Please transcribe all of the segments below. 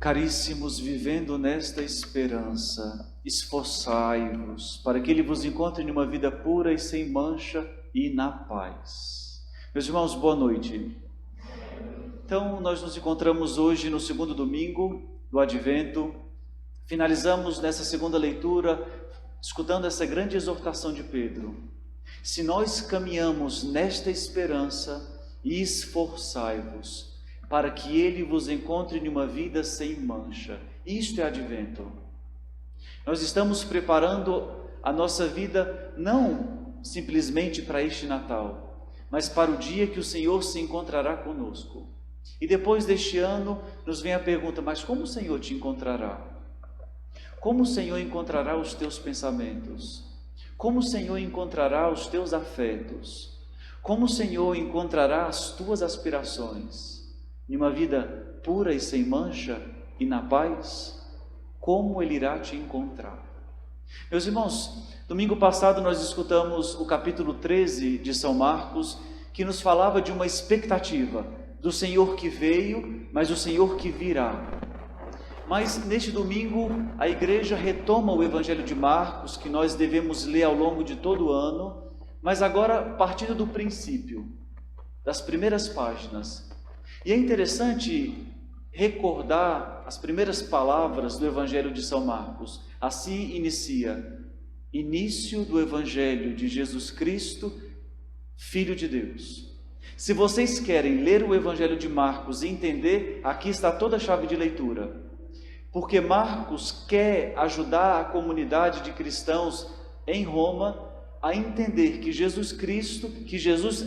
Caríssimos, vivendo nesta esperança, esforçai-vos para que Ele vos encontre numa vida pura e sem mancha e na paz. Meus irmãos, boa noite. Então, nós nos encontramos hoje no segundo domingo do Advento. Finalizamos nessa segunda leitura, escutando essa grande exortação de Pedro. Se nós caminhamos nesta esperança, esforçai-vos para que Ele vos encontre numa vida sem mancha. Isto é Advento. Nós estamos preparando a nossa vida não simplesmente para este Natal, mas para o dia que o Senhor se encontrará conosco. E depois deste ano nos vem a pergunta, mas como o Senhor te encontrará? Como o Senhor encontrará os teus pensamentos? Como o Senhor encontrará os teus afetos? Como o Senhor encontrará as tuas aspirações? Em uma vida pura e sem mancha e na paz, como Ele irá te encontrar? Meus irmãos, domingo passado nós escutamos o capítulo 13 de São Marcos, que nos falava de uma expectativa do Senhor que veio, mas o Senhor que virá. Mas neste domingo a igreja retoma o Evangelho de Marcos, que nós devemos ler ao longo de todo o ano, mas agora partindo do princípio, das primeiras páginas. E é interessante recordar as primeiras palavras do Evangelho de São Marcos. Assim inicia: início do Evangelho de Jesus Cristo, Filho de Deus. Se vocês querem ler o Evangelho de Marcos e entender, aqui está toda a chave de leitura. Porque Marcos quer ajudar a comunidade de cristãos em Roma a entender que Jesus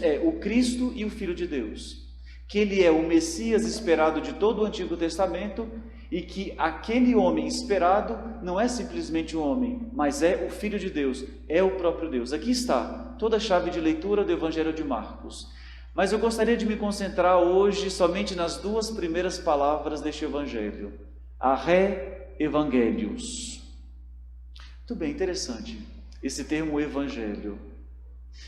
é o Cristo e o Filho de Deus. Que Ele é o Messias esperado de todo o Antigo Testamento e que aquele homem esperado não é simplesmente um homem, mas é o Filho de Deus, é o próprio Deus. Aqui está toda a chave de leitura do Evangelho de Marcos. Mas eu gostaria de me concentrar hoje somente nas duas primeiras palavras deste Evangelho. Arre Evangelius. Muito bem, interessante esse termo Evangelho.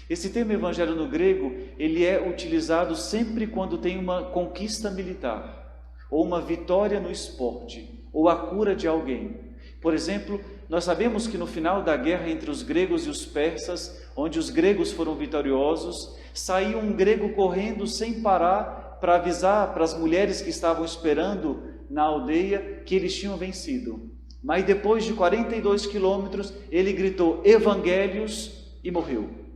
Esse termo Evangelho no grego, ele é utilizado sempre quando tem uma conquista militar, ou uma vitória no esporte, ou a cura de alguém. Por exemplo, nós sabemos que no final da guerra entre os gregos e os persas, onde os gregos foram vitoriosos, saiu um grego correndo sem parar para avisar para as mulheres que estavam esperando na aldeia que eles tinham vencido. Mas depois de 42 quilômetros, ele gritou Evangelius e morreu.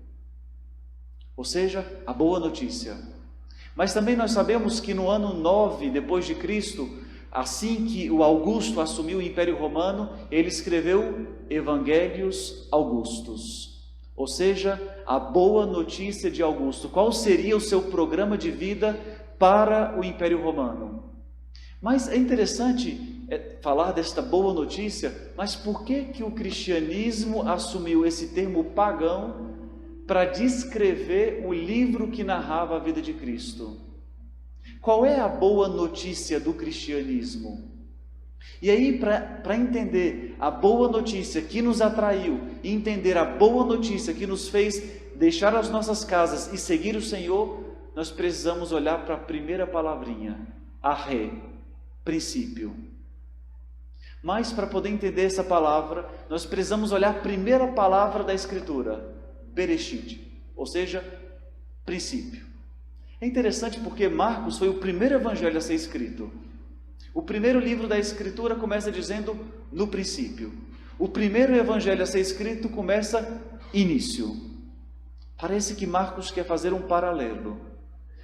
Ou seja, a boa notícia. Mas também nós sabemos que no ano 9 depois de Cristo, assim que o Augusto assumiu o Império Romano, ele escreveu Evangelius Augustus. Ou seja, a boa notícia de Augusto. Qual seria o seu programa de vida para o Império Romano? Mas é interessante falar desta boa notícia, mas por que o cristianismo assumiu esse termo pagão para descrever o livro que narrava a vida de Cristo? Qual é a boa notícia do cristianismo? E aí, para entender a boa notícia que nos atraiu e entender a boa notícia que nos fez deixar as nossas casas e seguir o Senhor, nós precisamos olhar para a primeira palavrinha, arre, princípio. Mas para poder entender essa palavra, nós precisamos olhar a primeira palavra da Escritura, Bereshit, ou seja, princípio. É interessante porque Marcos foi o primeiro evangelho a ser escrito. O primeiro livro da Escritura começa dizendo no princípio. O primeiro evangelho a ser escrito começa início. Parece que Marcos quer fazer um paralelo.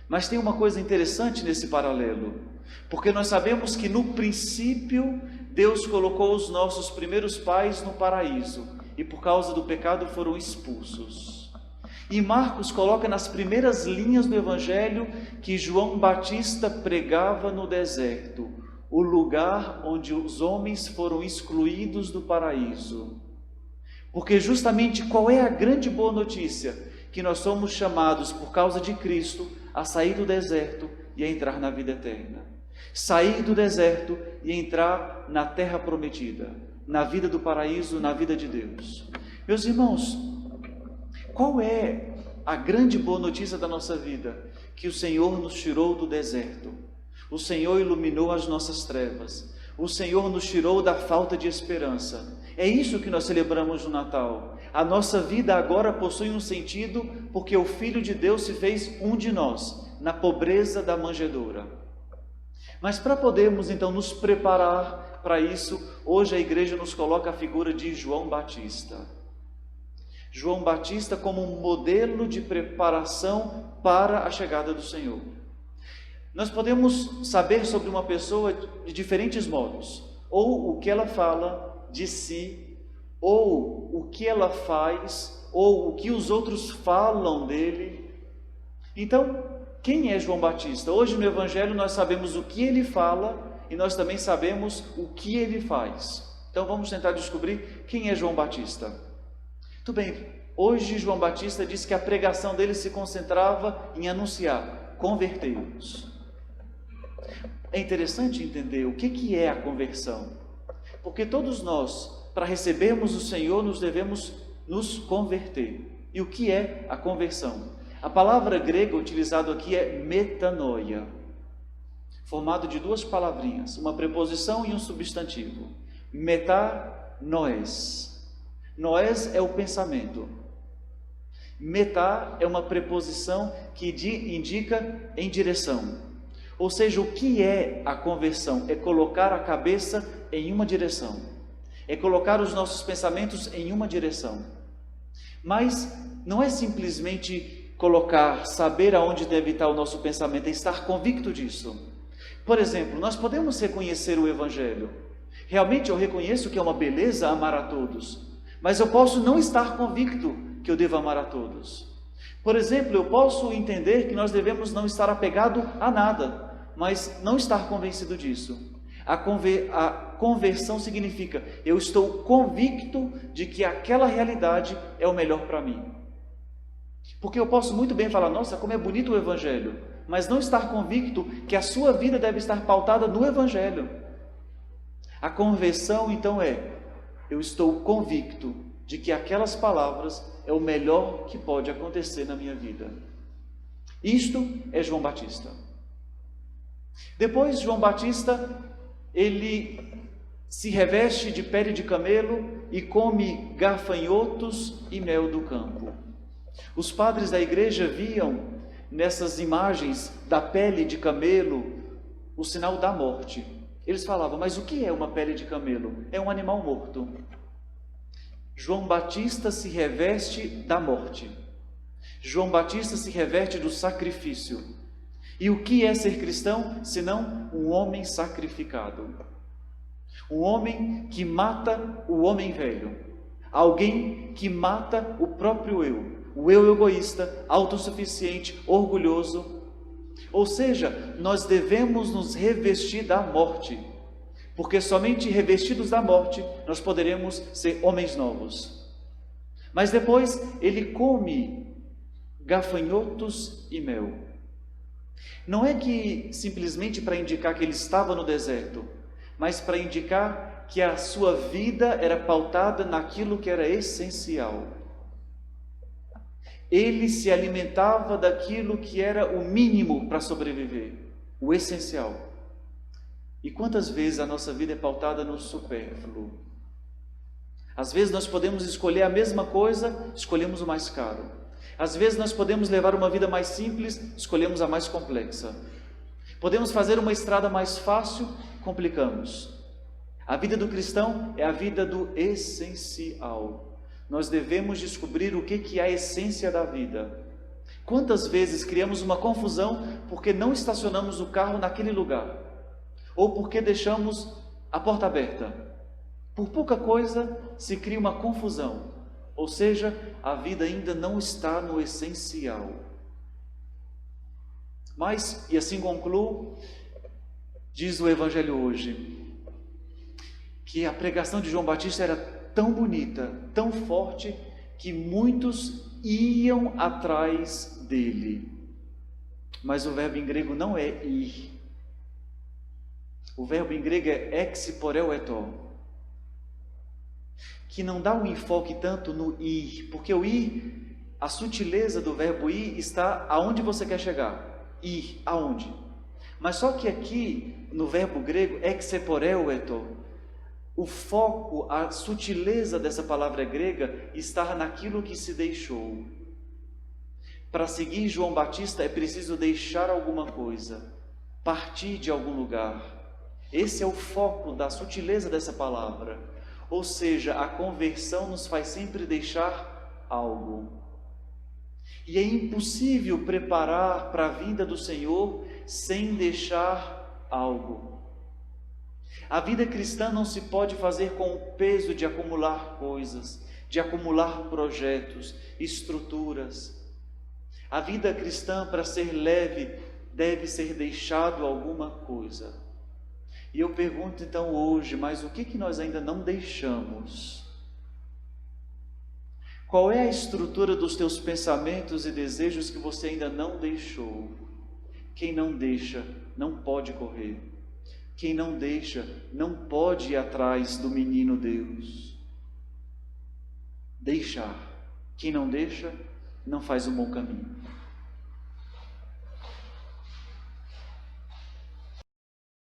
Mas tem uma coisa interessante nesse paralelo. Porque nós sabemos que no princípio Deus colocou os nossos primeiros pais no paraíso. E por causa do pecado foram expulsos. E Marcos coloca nas primeiras linhas do Evangelho que João Batista pregava no deserto, o lugar onde os homens foram excluídos do paraíso. Porque justamente qual é a grande boa notícia? Que nós somos chamados por causa de Cristo a sair do deserto e a entrar na vida eterna. Sair do deserto e entrar na terra prometida, na vida do paraíso, na vida de Deus. Meus irmãos, qual é a grande boa notícia da nossa vida? Que o Senhor nos tirou do deserto. O Senhor iluminou as nossas trevas. O Senhor nos tirou da falta de esperança. É isso que nós celebramos no Natal. A nossa vida agora possui um sentido porque o Filho de Deus se fez um de nós, na pobreza da manjedoura. Mas para podermos então nos preparar para isso, hoje a igreja nos coloca a figura de João Batista. João Batista como um modelo de preparação para a chegada do Senhor. Nós podemos saber sobre uma pessoa de diferentes modos, ou o que ela fala de si, ou o que ela faz, ou o que os outros falam dele. Então, quem é João Batista? Hoje no Evangelho nós sabemos o que ele fala e nós também sabemos o que ele faz. Então vamos tentar descobrir quem é João Batista. Tudo bem, hoje João Batista diz que a pregação dele se concentrava em anunciar: convertei-vos. É interessante entender o que é a conversão, porque todos nós, para recebermos o Senhor, nos devemos nos converter. E o que é a conversão? A palavra grega utilizada aqui é metanoia, formado de duas palavrinhas, uma preposição e um substantivo. Metanoes. Noes é o pensamento. Metá é uma preposição que indica em direção. Ou seja, o que é a conversão? É colocar a cabeça em uma direção. É colocar os nossos pensamentos em uma direção. Mas não é simplesmente colocar, saber aonde deve estar o nosso pensamento, é estar convicto disso. Por exemplo, nós podemos reconhecer o Evangelho. Realmente eu reconheço que é uma beleza amar a todos, mas eu posso não estar convicto que eu devo amar a todos. Por exemplo, eu posso entender que nós devemos não estar apegado a nada, mas não estar convencido disso. A conversão significa, eu estou convicto de que aquela realidade é o melhor para mim. Porque eu posso muito bem falar, nossa, como é bonito o Evangelho, mas não estar convicto que a sua vida deve estar pautada no Evangelho. A conversão, então, eu estou convicto de que aquelas palavras é o melhor que pode acontecer na minha vida. Isto é João Batista. Depois, João Batista, ele se reveste de pele de camelo e come gafanhotos e mel do campo. Os padres da igreja viam nessas imagens da pele de camelo o sinal da morte. Eles falavam, mas o que é uma pele de camelo? É um animal morto. João Batista se reveste da morte. João Batista se reveste do sacrifício. E o que é ser cristão, senão um homem sacrificado? Um homem que mata o homem velho. Alguém que mata o próprio eu. O eu egoísta, autossuficiente, orgulhoso. Ou seja, nós devemos nos revestir da morte. Porque somente revestidos da morte, nós poderemos ser homens novos. Mas depois, ele come gafanhotos e mel. Não é que simplesmente para indicar que ele estava no deserto, mas para indicar que a sua vida era pautada naquilo que era essencial. Ele se alimentava daquilo que era o mínimo para sobreviver, o essencial. E quantas vezes a nossa vida é pautada no supérfluo? Às vezes nós podemos escolher a mesma coisa, escolhemos o mais caro. Às vezes nós podemos levar uma vida mais simples, escolhemos a mais complexa. Podemos fazer uma estrada mais fácil, complicamos. A vida do cristão é a vida do essencial. Nós devemos descobrir o que é a essência da vida. Quantas vezes criamos uma confusão porque não estacionamos o carro naquele lugar? Ou porque deixamos a porta aberta? Por pouca coisa se cria uma confusão. Ou seja, a vida ainda não está no essencial. Mas, e assim concluo, diz o Evangelho hoje, que a pregação de João Batista era tão bonita, tão forte, que muitos iam atrás dele. Mas o verbo em grego não é ir. O verbo em grego é exiporeueto, que não dá um enfoque tanto no ir, porque o ir, a sutileza do verbo ir está aonde você quer chegar. Ir, aonde? Mas só que aqui, no verbo grego, exeporeueto, o foco, a sutileza dessa palavra grega está naquilo que se deixou. Para seguir João Batista é preciso deixar alguma coisa, partir de algum lugar. Esse é o foco da sutileza dessa palavra. Ou seja, a conversão nos faz sempre deixar algo. E é impossível preparar para a vinda do Senhor sem deixar algo. A vida cristã não se pode fazer com o peso de acumular coisas, de acumular projetos, estruturas. A vida cristã, para ser leve, deve ser deixado alguma coisa. E eu pergunto então hoje, mas o que nós ainda não deixamos? Qual é a estrutura dos teus pensamentos e desejos que você ainda não deixou? Quem não deixa, não pode correr. Quem não deixa, não pode ir atrás do menino Deus. Deixar. Quem não deixa, não faz um bom caminho.